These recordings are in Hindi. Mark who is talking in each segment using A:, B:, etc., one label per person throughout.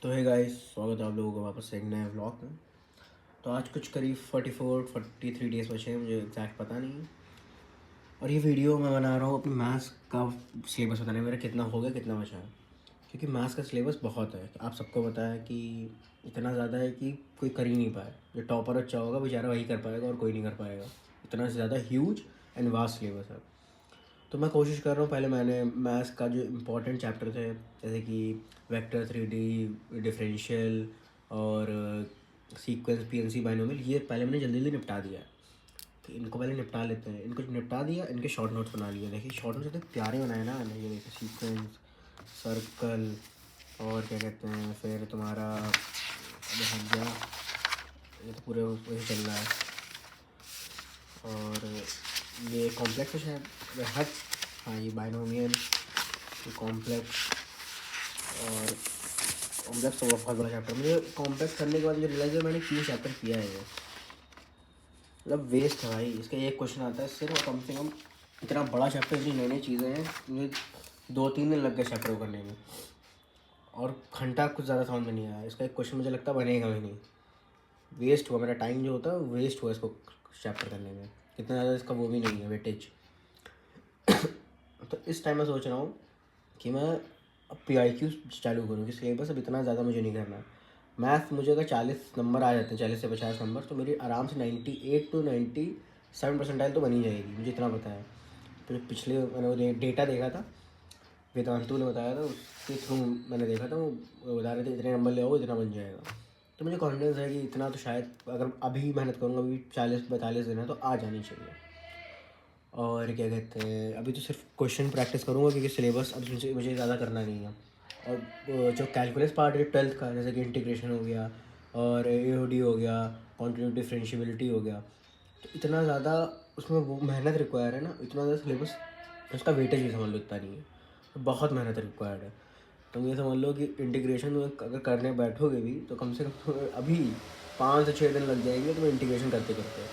A: तो है गाइस, स्वागत है आप लोगों का वापस से एक नए व्लॉग में। तो आज कुछ करीब 43 डेज़ बचे हैं, मुझे एग्जैक्ट पता नहीं है। और ये वीडियो मैं बना रहा हूँ अपनी मैथ्स का सिलेबस बताने, मेरा कितना हो गया कितना बचा है। क्योंकि मैथ्स का सिलेबस बहुत है, आप सबको पता है कि इतना ज़्यादा है कि कोई कर ही नहीं पाए। जो टॉपर बच्चा होगा बेचारा वही कर पाएगा और कोई नहीं कर पाएगा। इतना ज़्यादा ह्यूज एंड वास्ट सिलेबस है। तो मैं कोशिश कर रहा हूँ, पहले मैंने मैथ्स का जो इम्पोर्टेंट चैप्टर थे जैसे कि वेक्टर 3D, डिफरेंशियल और सीक्वेंस, पीएनसी, बाइनोमियल, ये पहले मैंने जल्दी जल्दी निपटा दिया है। तो इनको पहले निपटा लेते हैं। इनको निपटा दिया, इनके शॉर्ट नोट्स बना लिए। देखिए शॉर्ट नोट्स इतने प्यारे बनाए ना मैंने। ये देखिए सीक्वेंस, सर्कल और क्या कहते हैं, फिर तुम्हारा अबे हट गया, ये तो पूरे वही चल रहा है। और ये कॉम्प्लेक्स है शायद, अबे हट, हाँ ये बाइनोमियल, ये कॉम्प्लेक्स। और कॉम्प्लेक्स तो बहुत बड़ा चैप्टर। मुझे कॉम्प्लेक्स करने के बाद मुझे रियलाइज है मैंने 3 चैप्टर किया है। ये मतलब वेस्ट है भाई। इसका एक क्वेश्चन आता है सिर्फ, कम से कम इतना बड़ा चैप्टर, इतनी नई नई चीज़ें हैं। मुझे 2-3 दिन लग गए चैप्टर को करने में और घंटा कुछ ज़्यादा समझ में नहीं आया। इसका एक क्वेश्चन मुझे लगता बनेगा भी नहीं। वेस्ट हुआ मेरा टाइम, जो होता है वेस्ट हुआ इसको चैप्टर करने में। इतना ज़्यादा इसका वो भी नहीं है वेटेज। तो इस टाइम मैं सोच रहा हूँ कि मैं अब PIQ चालू करूँ कि सिलेबस अब इतना ज़्यादा मुझे नहीं करना। मैथ मुझे अगर 40 नंबर आ जाते हैं, 40 से 50 नंबर, तो मेरी आराम से 98 to 97 परसेंटाइल तो बनी जाएगी, मुझे इतना पता है। तो पिछले मैंने वो डेटा देखा था, वेदांतु ने बताया था, उसके थ्रू मैंने देखा था। वो बता रहे थे इतने नंबर ले आओ इतना बन जाएगा। तो मुझे कॉन्फिडेंस है कि इतना तो शायद, अगर अभी मेहनत करूँगा, अभी 40-42 दिन है तो आ जानी चाहिए। और क्या कहते हैं, अभी तो सिर्फ क्वेश्चन प्रैक्टिस करूँगा क्योंकि सिलेबस अब मुझे ज़्यादा करना नहीं है। और जो कैलकुलस पार्ट है 12th का, जैसे कि इंटीग्रेशन हो गया और AOD हो गया, कॉन्टिन्यूटी डिफरेंशियबिलिटी हो गया, तो इतना ज़्यादा उसमें वो मेहनत रिक्वायर है ना, इतना ज़्यादा सिलेबस, उसका वेटेज भी समझ लो इतना नहीं है, तो बहुत मेहनत रिक्वायर्ड है। तुम ये समझ लो कि इंटीग्रेशन में अगर करने बैठोगे भी तो कम से कम अभी 5 से 6 दिन लग जाएंगे तुम्हें इंटीग्रेशन करते करते।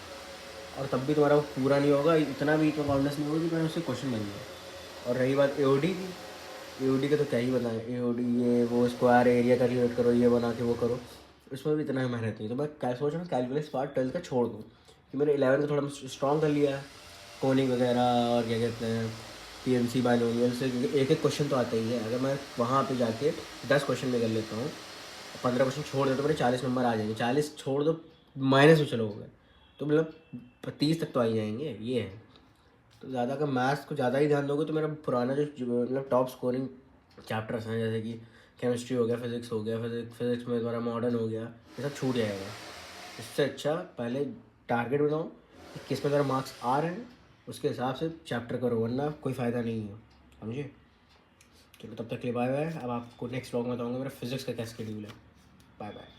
A: और तब भी तुम्हारा पूरा नहीं होगा, इतना भी तो कॉन्फिडेंस नहीं होगा कि मैंने उससे क्वेश्चन बन गया। और रही बात AOD की, AOD का तो क्या ही बताएं। AOD ये वो स्क्वायर एरिया कैलकुलेट करो, ये बना के वो करो, इसमें भी इतना मेहनत नहीं। तो मैं क्या सोच रहा हूँ, कैलकुलस पार्ट 12th का छोड़ दूँ कि मैंने 11th का थोड़ा स्ट्रॉन्ग कर लिया है, कोनिक वगैरह और क्या कहते हैं PMC बाइनोमियल से, क्योंकि एक एक क्वेश्चन तो आता ही है। अगर मैं वहाँ पे जाके 10 क्वेश्चन में कर लेता हूँ, 15 क्वेश्चन छोड़ दे तो मेरे 40 नंबर आ जाएंगे। 40 छोड़ दो, माइनस में चलो हो गए, तो मतलब 30 तक तो आ ही जाएंगे। ये है। तो ज़्यादा अगर मैथ्स को ज़्यादा ही ध्यान दोगे तो मेरा पुराना जो मतलब टॉप स्कोरिंग चैप्टर्स हैं, जैसे कि केमिस्ट्री हो गया, फिजिक्स हो गया, फिजिक्स में तुम्हारा मॉडर्न हो गया, ये सब छूट जाएगा। इससे अच्छा पहले टारगेट बनाओ कि किस में ज़रा मार्क्स आ रहे हैं, उसके हिसाब से चैप्टर करो, वरना कोई फ़ायदा नहीं है। समझे? चलो तब तक के लिए बाय बाय। अब आपको नेक्स्ट व्लॉग में बताऊँगा मेरा फिजिक्स का क्या शेड्यूल है। Bye bye.